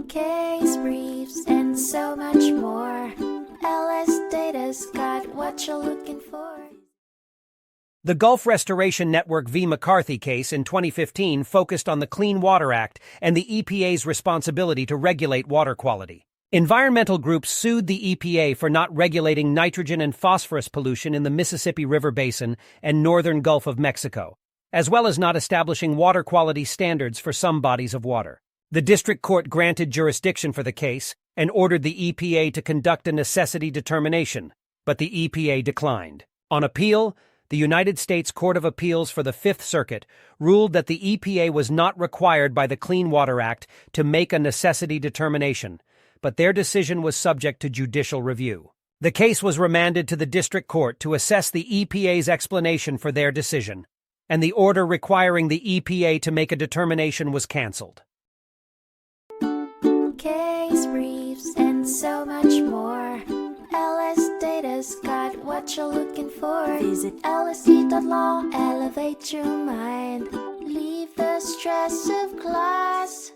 case briefs, and so much more. LSData's got what you're looking for. The Gulf Restoration Network v. McCarthy case in 2015 focused on the Clean Water Act and the EPA's responsibility to regulate water quality. Environmental groups sued the EPA for not regulating nitrogen and phosphorus pollution in the Mississippi River Basin and northern Gulf of Mexico, as well as not establishing water quality standards for some bodies of water. The district court granted jurisdiction for the case and ordered the EPA to conduct a necessity determination, but the EPA declined. On appeal, the United States Court of Appeals for the Fifth Circuit ruled that the EPA was not required by the Clean Water Act to make a necessity determination, but their decision was subject to judicial review. The case was remanded to the district court to assess the EPA's explanation for their decision, and the order requiring the EPA to make a determination was canceled. Case briefs, and so much more. LSData's got what you're looking for. Visit LSD.law, elevate your mind. Leave the stress of class.